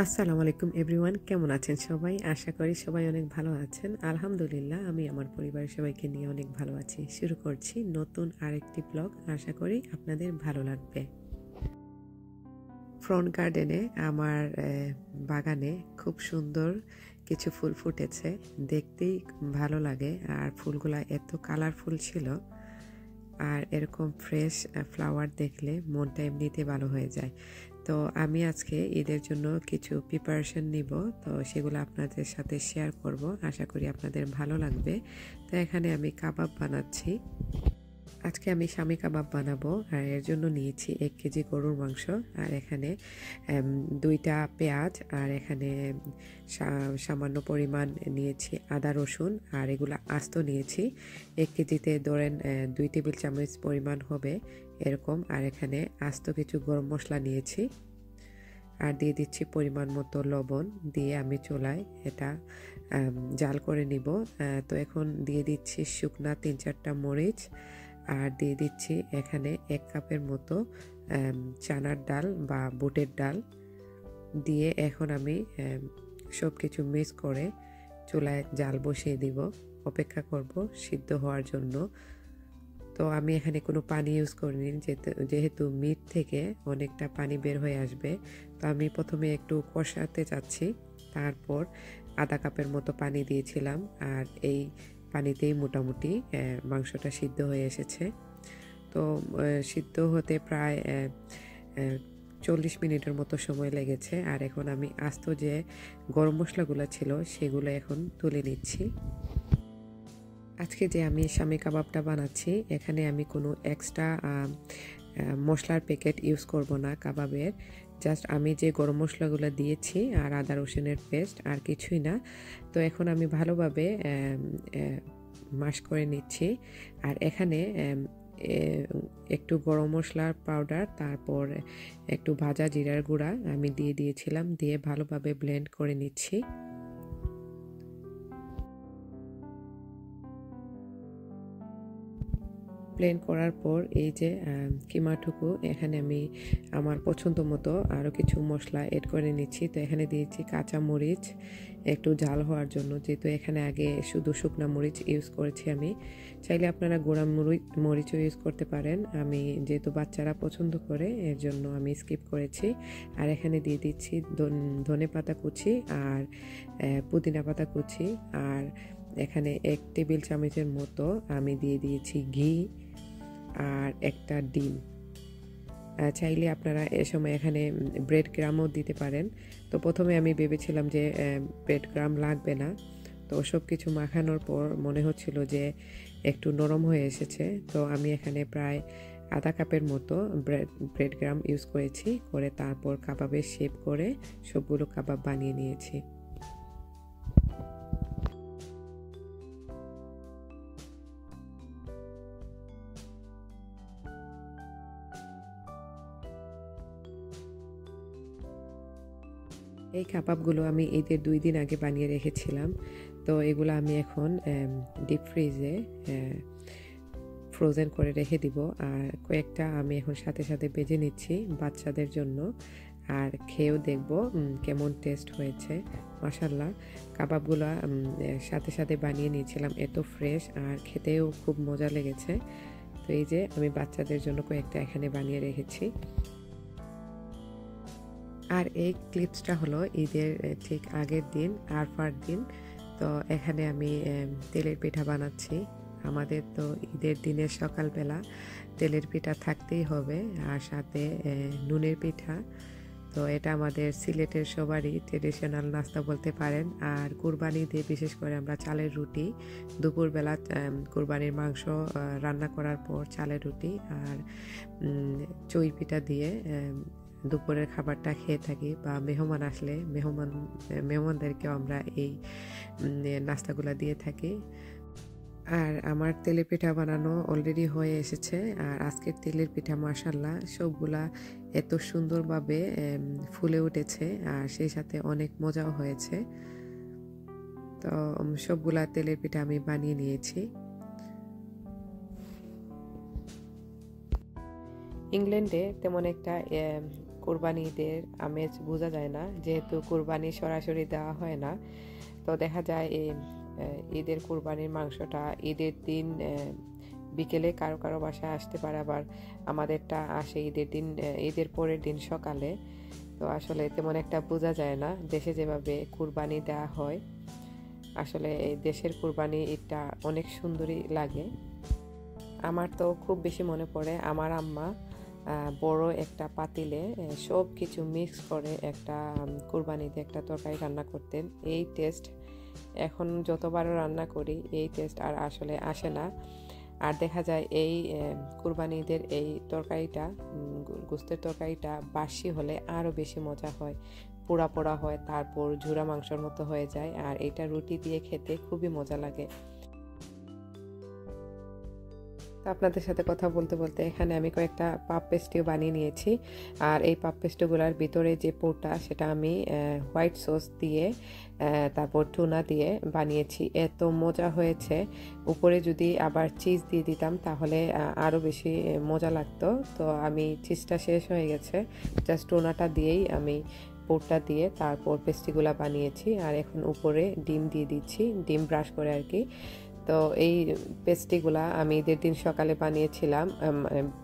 আসসালামু আলাইকুম এভরিওয়ান, কেমন আছেন সবাই? আশা করি সবাই অনেক ভালো আছেন। আলহামদুলিল্লাহ, আমি আমার পরিবারের সবাইকে নিয়ে অনেক ভালো আছি। শুরু করছি নতুন আরেকটি ব্লগ। আশা করি আপনাদের ভালো লাগবে। ফ্রন্ট গার্ডেনে আমার বাগানে খুব সুন্দর কিছু ফুল ফুটেছে, দেখতেই ভালো লাগে। আর ফুলগুলা এত কালারফুল ছিল, আর এরকম ফ্রেশ ফ্লাওয়ার দেখলে মনটা এমনিতে ভালো হয়ে যায়। তো আমি আজকে ঈদের জন্য কিছু প্রিপারেশন নিব, তো সেগুলো আপনাদের সাথে শেয়ার করব। আশা করি আপনাদের ভালো লাগবে। তো এখানে আমি কাবাব বানাচ্ছি। আজকে আমি শামি কাবাব বানাবো, আর এর জন্য নিয়েছি 1 কেজি গরুর মাংস, আর এখানে 2টা পেঁয়াজ, আর এখানে সামান্য পরিমাণ নিয়েছি আদা রসুন, আর এগুলো আস্ত নিয়েছি। 1 কেজিতে ধরেন 2 টেবিল চামচ পরিমাণ হবে এরকম। আর এখানে আস্ত কিছু গরম মশলা নিয়েছি, আর দিয়ে দিচ্ছি পরিমাণ মতো লবণ। দিয়ে আমি চুলায় এটা জাল করে নিব। তো এখন দিয়ে দিচ্ছি শুকনা 3-4টা মরিচ, আর দিয়ে দিচ্ছি এখানে 1 কাপের মতো চানার ডাল বা বুটের ডাল দিয়ে এখন আমি সব কিছু মিক্স করে চুলায় জাল বসিয়ে দিব। অপেক্ষা করব সিদ্ধ হওয়ার জন্য। তো আমি এখানে কোনো পানি ইউজ করিনি, যেহেতু মিট থেকে অনেকটা পানি বের হয়ে আসবে। তো আমি প্রথমে একটু কষাতে চাচ্ছি, তারপর আধা কাপের মতো পানি দিয়েছিলাম, আর এই পানিতেই মোটামুটি মাংসটা সিদ্ধ হয়ে এসেছে। তো সিদ্ধ হতে প্রায় 40 মিনিটের মতো সময় লেগেছে। আর এখন আমি আস্ত যে গরম মশলাগুলো ছিল সেগুলো এখন তুলে নিচ্ছি। আজকে যে আমি শামি কাবাবটা বানাচ্ছি, এখানে আমি কোনো এক্সট্রা মশলার প্যাকেট ইউজ করব না কাবাবের। জাস্ট আমি যে গরম মশলাগুলো দিয়েছি আর আদা রসুনের পেস্ট, আর কিছুই না। তো এখন আমি ভালোভাবে মাশ করে নিচ্ছি। আর এখানে একটু গরম মশলার পাউডার, তারপর একটু ভাজা জিরার গুঁড়া আমি দিয়ে দিয়েছিলাম, দিয়ে ভালোভাবে ব্লেন্ড করে নিচ্ছি। ব্লেন্ড করার পর এই যে কিমাটুকু, এখানে আমি আমার পছন্দ মতো আরও কিছু মশলা এড করে নিচ্ছি। তো এখানে দিয়েছি কাঁচা মরিচ একটু ঝাল হওয়ার জন্য, যেহেতু এখানে আগে শুধু শুকনা মরিচ ইউজ করেছি আমি। চাইলে আপনারা গুঁড়া মরিচও ইউজ করতে পারেন। আমি যেহেতু বাচ্চারা পছন্দ করে, এর জন্য আমি স্কিপ করেছি। আর এখানে দিয়ে দিচ্ছি ধনে পাতা কুচি আর পুদিনা পাতা কুচি, আর এখানে 1 টেবিল চামচের মতো আমি দিয়ে দিয়েছি ঘি, আর একটা ডিম। চাইলে আপনারা এ সময় এখানে ব্রেড ক্রামও দিতে পারেন। তো প্রথমে আমি ভেবেছিলাম যে ব্রেড ক্রাম লাগবে না, তো সব কিছু মাখানোর পর মনে হচ্ছিল যে একটু নরম হয়ে এসেছে। তো আমি এখানে প্রায় আধা কাপের মতো ব্রেড ক্রাম ইউজ করেছি, করে তারপর কাবাবের শেপ করে সবগুলো কাবাব বানিয়ে নিয়েছি। এই কাবাবগুলো আমি ঈদের 2 দিন আগে বানিয়ে রেখেছিলাম। তো এগুলো আমি এখন ডিপ ফ্রিজে ফ্রোজেন করে রেখে দিব। আর কয়েকটা আমি এখন সাথে সাথে ভেজে নিচ্ছি বাচ্চাদের জন্য, আর খেয়েও দেখব কেমন টেস্ট হয়েছে। মাশাল্লাহ, কাবাবগুলো সাথে সাথে বানিয়ে নিয়েছিলাম, এত ফ্রেশ আর খেতেও খুব মজা লেগেছে। তো এই যে আমি বাচ্চাদের জন্য কয়েকটা এখানে বানিয়ে রেখেছি। আর এই ক্লিপসটা হলো ঈদের ঠিক আগের দিন, আরফার দিন। তো এখানে আমি তেলের পিঠা বানাচ্ছি। আমাদের তো ঈদের দিনের সকালবেলা তেলের পিঠা থাকতেই হবে, আর সাথে নুনের পিঠা। তো এটা আমাদের সিলেটের সবারই ট্রেডিশনাল নাস্তা বলতে পারেন। আর কুরবানি দিয়ে বিশেষ করে আমরা চালের রুটি, দুপুরবেলা কুরবানির মাংস রান্না করার পর চালের রুটি আর চই পিঠা দিয়ে দুপুরের খাবারটা খেয়ে থাকি, বা মেহমান আসলে মেহমানদেরকেও আমরা এই নাস্তাগুলো দিয়ে থাকি। আর আমার তেলের পিঠা বানানো অলরেডি হয়ে এসেছে। আর আজকের তেলের পিঠা মাশাল্লাহ সবগুলা এত সুন্দরভাবে ফুলে উঠেছে, আর সেই সাথে অনেক মজাও হয়েছে। তো সবগুলা তেলের পিঠা আমি বানিয়ে নিয়েছি। ইংল্যান্ডে তেমন একটা কুরবানি ঈদের আমেজ বোঝা যায় না, যেহেতু কুরবানি সরাসরি দেওয়া হয় না। তো দেখা যায় এই ঈদের কুরবানির মাংসটা ঈদের দিন বিকেলে কারো কারো বাসায় আসতে পারে, আবার আমাদেরটা আসে ঈদের দিন, ঈদের পরের দিন সকালে। তো আসলে তেমন একটা বোঝা যায় না দেশে যেভাবে কুরবানি দেওয়া হয়। আসলে এই দেশের কুরবানি ঈদটা অনেক সুন্দরই লাগে। আমার তো খুব বেশি মনে পড়ে আমার আম্মা বড় একটা পাতিলে সব কিছু মিক্স করে একটা কুরবানিতে একটা তরকারি রান্না করতেন। এই টেস্ট এখন যতবারও রান্না করি এই টেস্ট আর আসলে আসে না। আর দেখা যায় এই কুরবানি ঈদের এই তরকারিটা, গোস্তের তরকারিটা বাসি হলে আরও বেশি মজা হয়, পোড়া পোড়া হয়, তারপর ঝুরা মাংসের মতো হয়ে যায়। আর এটা রুটি দিয়ে খেতে খুবই মজা লাগে। আপনাদের সাথে কথা বলতে বলতে এখানে আমি কয়েকটা পাপ পেস্ট্রিও বানিয়ে নিয়েছি। আর এই পাপ পেস্ট্রিগুলোর ভিতরে যে পোরটা সেটা আমি হোয়াইট সস দিয়ে তারপর টুনা দিয়ে বানিয়েছি। এত মজা হয়েছে। উপরে যদি আবার চিজ দিয়ে দিতাম তাহলে আরও বেশি মজা লাগতো। তো আমি চিজটা শেষ হয়ে গেছে, জাস্ট টুনাটা দিয়েই আমি পোরটা দিয়ে তারপর পেস্ট্রিগুলো বানিয়েছি। আর এখন উপরে ডিম দিয়ে দিচ্ছি, ডিম ব্রাশ করে আর কি। তো এই পেস্ট্রিগুলা আমি ঈদের দিন সকালে বানিয়েছিলাম,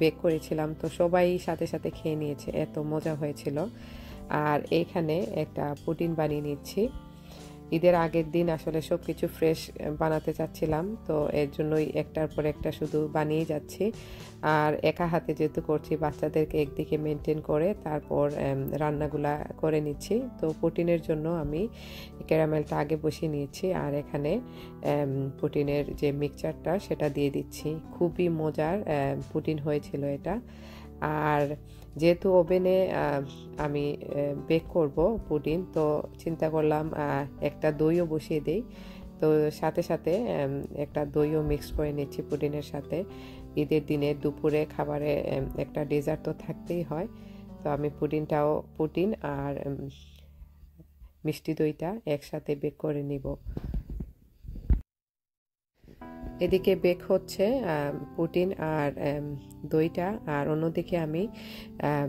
বেক করেছিলাম। তো সবাই সাথে সাথে খেয়ে নিয়েছে, এত মজা হয়েছিল। আর এইখানে একটা পুডিং বানিয়ে নিচ্ছি। ঈদের আগের দিন আসলে সব কিছু ফ্রেশ বানাতে চাচ্ছিলাম, তো এর জন্যই একটার পর একটা শুধু বানিয়ে যাচ্ছি। আর একা হাতে যেহেতু করছি, বাচ্চাদেরকে একদিকে মেনটেন করে তারপর রান্নাগুলা করে নিচ্ছি। তো পুডিংয়ের জন্য আমি ক্যারামেলটা আগে বসিয়ে নিয়েছি, আর এখানে পুডিংয়ের যে মিক্সচারটা সেটা দিয়ে দিচ্ছি। খুবই মজার পুডিং হয়েছিল এটা। আর যেহেতু ওভেনে আমি বেক করব পুডিং, তো চিন্তা করলাম একটা দইও বসিয়ে দিই। তো সাথে সাথে একটা দইও মিক্স করে নিচ্ছি পুডিংয়ের সাথে। ঈদের দিনে দুপুরে খাবারে একটা ডেজার্ট তো থাকতেই হয়। তো আমি পুডিং আর মিষ্টি দইটা একসাথে বেক করে নিব। এদিকে বেক হচ্ছে পুডিং আর দইটা, আর অন্যদিকে আমি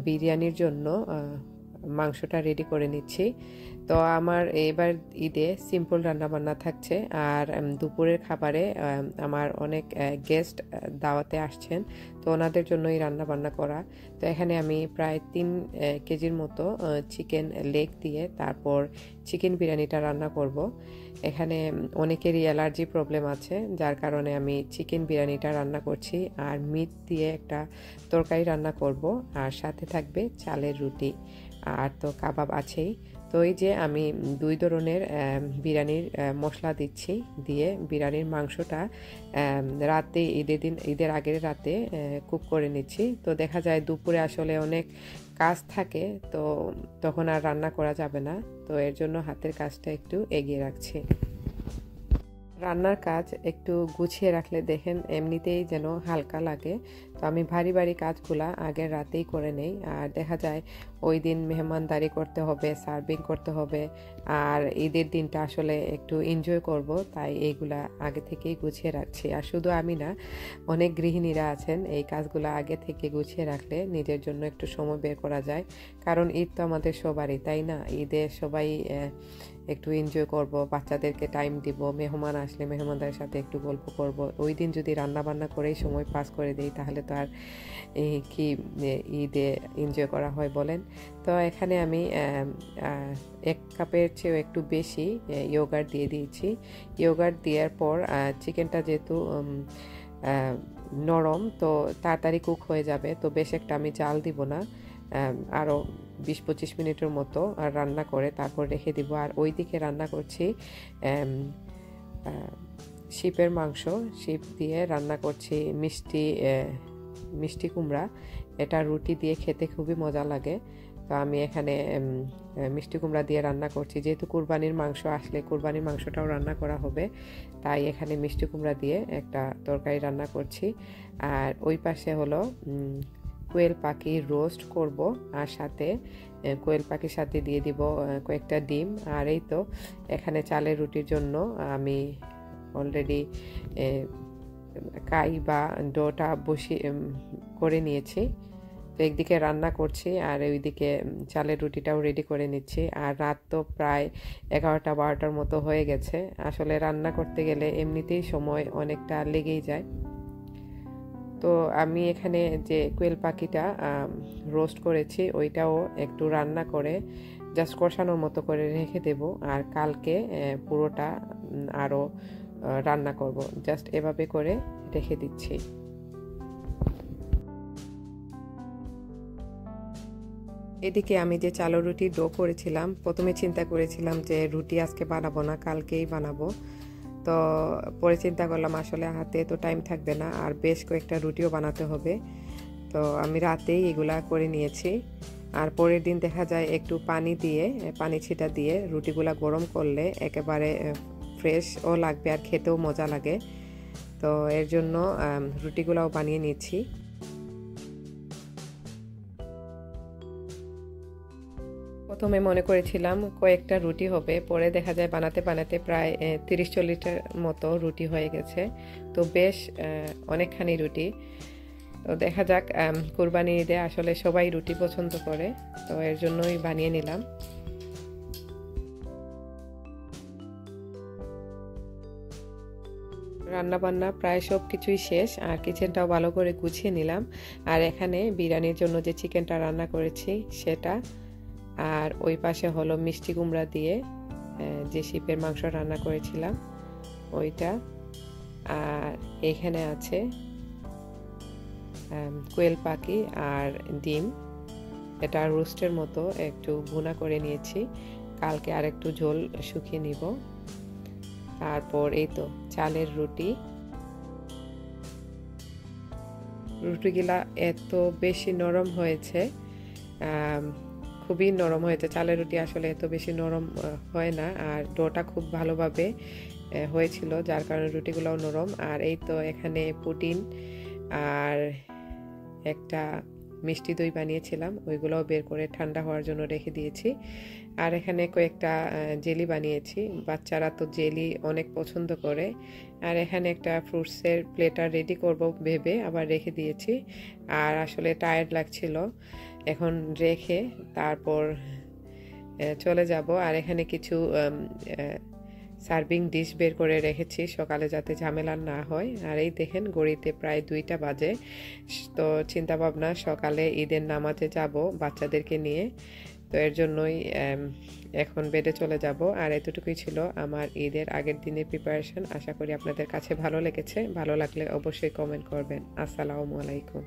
বিরিয়ানির জন্য মাংসটা রেডি করে নিচ্ছি। তো আমার এবার ঈদে সিম্পল রান্নাবান্না থাকছে। আর দুপুরের খাবারে আমার অনেক গেস্ট দাওয়াতে আসছেন, তো ওনাদের জন্যই রান্নাবান্না করা। তো এখানে আমি প্রায় 3 কেজির মতো চিকেন লেগ দিয়ে তারপর চিকেন বিরিয়ানিটা রান্না করব। এখানে অনেকেরই অ্যালার্জি প্রবলেম আছে, যার কারণে আমি চিকেন বিরিয়ানিটা রান্না করছি। আর মিট দিয়ে একটা তরকারি রান্না করব, আর সাথে থাকবে চালের রুটি, আর তো কাবাব আছেই। তো এই যে আমি 2 ধরনের বিরিয়ানির মশলা দিচ্ছি, দিয়ে বিরিয়ানির মাংসটা রাতে ঈদের আগের রাতে কুক করে নিচ্ছি। তো দেখা যায় দুপুরে আসলে অনেক কাজ থাকে, তো তখন আর রান্না করা যাবে না। তো এর জন্য হাতের কাজটা একটু এগিয়ে রাখছি। রান্নার কাজ একটু গুছিয়ে রাখলে দেখেন এমনিতেই যেন হালকা লাগে। তো আমি ভারী ভারী কাজগুলা আগের রাতেই করে নেই। আর দেখা যায় ওই দিন মেহমানদারি করতে হবে, সার্ভিং করতে হবে, আর ঈদের দিনটা আসলে একটু এনজয় করব, তাই এইগুলা আগে থেকেই গুছিয়ে রাখছি। আর শুধু আমি না, অনেক গৃহিণীরা আছেন, এই কাজগুলো আগে থেকে গুছিয়ে রাখলে নিজের জন্য একটু সময় বের করা যায়। কারণ ঈদ তো আমাদের সবারই, তাই না? ঈদে সবাই একটু এনজয় করব, বাচ্চাদেরকে টাইম দিব, মেহমান আসলে মেহমানদের সাথে একটু গল্প করব। ওই দিন যদি রান্না বান্না করেই সময় পাস করে দিই তাহলে তো আর কি ঈদে এনজয় করা হয় বলেন? তো এখানে আমি 1 কাপের চেয়েও একটু বেশি ইয়োগার্ট দিয়ে দিয়েছি। ইয়োগার্ট দেওয়ার পর চিকেনটা যেহেতু নরম, তো তাড়াতাড়ি কুক হয়ে যাবে, তো বেশ একটা আমি জাল দিব না, আরও 20-25 মিনিটের মতো রান্না করে তারপর রেখে দিব। আর ওই দিকে রান্না করছি শিপের মাংস, শিপ দিয়ে রান্না করছি মিষ্টি কুমড়া। এটা রুটি দিয়ে খেতে খুবই মজা লাগে। তো আমি এখানে মিষ্টি কুমড়া দিয়ে রান্না করছি, যেহেতু কুরবানির মাংস আসলে কুরবানির মাংসটাও রান্না করা হবে, তাই এখানে মিষ্টি কুমড়া দিয়ে একটা তরকারি রান্না করছি। আর ওই পাশে হলো কোয়েল পাখি রোস্ট করব, আর সাথে কোয়েল পাখির সাথে দিয়ে দিব কয়েকটা ডিম। আর এই তো এখানে চালের রুটির জন্য আমি অলরেডি কাই বা ডোটা বসিয়ে করে নিয়েছি। তো একদিকে রান্না করছি আর ওইদিকে চালের রুটিটাও রেডি করে নিচ্ছি। আর রাত তো প্রায় 11টা-12টার মতো হয়ে গেছে। আসলে রান্না করতে গেলে এমনিতেই সময় অনেকটা লেগেই যায়। তো আমি এখানে যে কোয়েল পাখিটা রোস্ট করেছি ওইটাও একটু রান্না করে জাস্ট কষানোর মতো করে রেখে দেব। আর কালকে পুরোটা আরও রান্না করব, জাস্ট এভাবে করে রেখে দিচ্ছি। এদিকে আমি যে চালের রুটির ডো করেছিলাম, প্রথমে চিন্তা করেছিলাম যে রুটি আজকে বানাবো না, কালকেই বানাবো। তো পরে চিন্তা করলাম আসলে হাতে তো টাইম থাকবে না, আর বেশ কয়েকটা রুটিও বানাতে হবে। তো আমি রাতেই এগুলা করে নিয়েছি। আর পরের দিন দেখা যায় একটু পানি ছিটা দিয়ে রুটিগুলা গরম করলে একেবারে ফ্রেশও লাগবে আর খেতেও মজা লাগে। তো এর জন্য রুটিগুলাও বানিয়ে নিয়েছি। প্রথমে মনে করেছিলাম কয়েকটা রুটি হবে, পরে দেখা যায় বানাতে বানাতে প্রায় 30-40টার মতো রুটি হয়ে গেছে। তো বেশ অনেকখানি রুটি। তো দেখা যাক, কুরবানি ঈদে আসলে সবাই রুটি পছন্দ করে, তো এর জন্যই বানিয়ে নিলাম। রান্না বান্না প্রায় সব কিছুই শেষ, আর কিচেনটাও ভালো করে গুছিয়ে নিলাম। আর এখানে বিরিয়ানির জন্য যে চিকেনটা রান্না করেছি সেটা, আর ওই পাশে হলো মিষ্টি কুমড়া দিয়ে যে শিপের মাংস রান্না করেছিলাম ওইটা। আর এখানে আছে কোয়েল পাখি আর ডিম, এটা রোস্টের মতো একটু ভুনা করে নিয়েছি, কালকে আর একটু ঝোল শুকিয়ে নিব। তারপর এই তো চালের রুটিগুলা এত বেশি নরম হয়েছে, খুবই নরম হয়েছে। চালের রুটি আসলে এত বেশি নরম হয় না, আর ডোটা খুব ভালোভাবে হয়েছিল, যার কারণে রুটিগুলোও নরম। আর এই তো এখানে পুডিং আর একটা মিষ্টি দই বানিয়েছিলাম, ওইগুলোও বের করে ঠান্ডা হওয়ার জন্য রেখে দিয়েছি। আর এখানে কয়েকটা জেলি বানিয়েছি, বাচ্চারা তো জেলি অনেক পছন্দ করে। আর এখানে একটা ফ্রুটসের প্লেটার রেডি করব ভেবে আবার রেখে দিয়েছি। আর আসলে টায়ার্ড লাগছিল, এখন রেখে তারপর চলে যাব। আর এখানে কিছু সার্ভিং ডিশ বের করে রেখেছি সকালে যাতে ঝামেলা না হয়। আর এই দেখেন ঘড়িতে প্রায় 2টা বাজে। তো চিন্তা ভাবনা সকালে ঈদের নামাজে যাব বাচ্চাদেরকে নিয়ে, তো এর জন্যই এখন বেডে চলে যাব। আর এতটুকুই ছিল আমার ঈদের আগের দিনের প্রিপারেশন। আশা করি আপনাদের কাছে ভালো লেগেছে। ভালো লাগলে অবশ্যই কমেন্ট করবেন। আসসালামু আলাইকুম।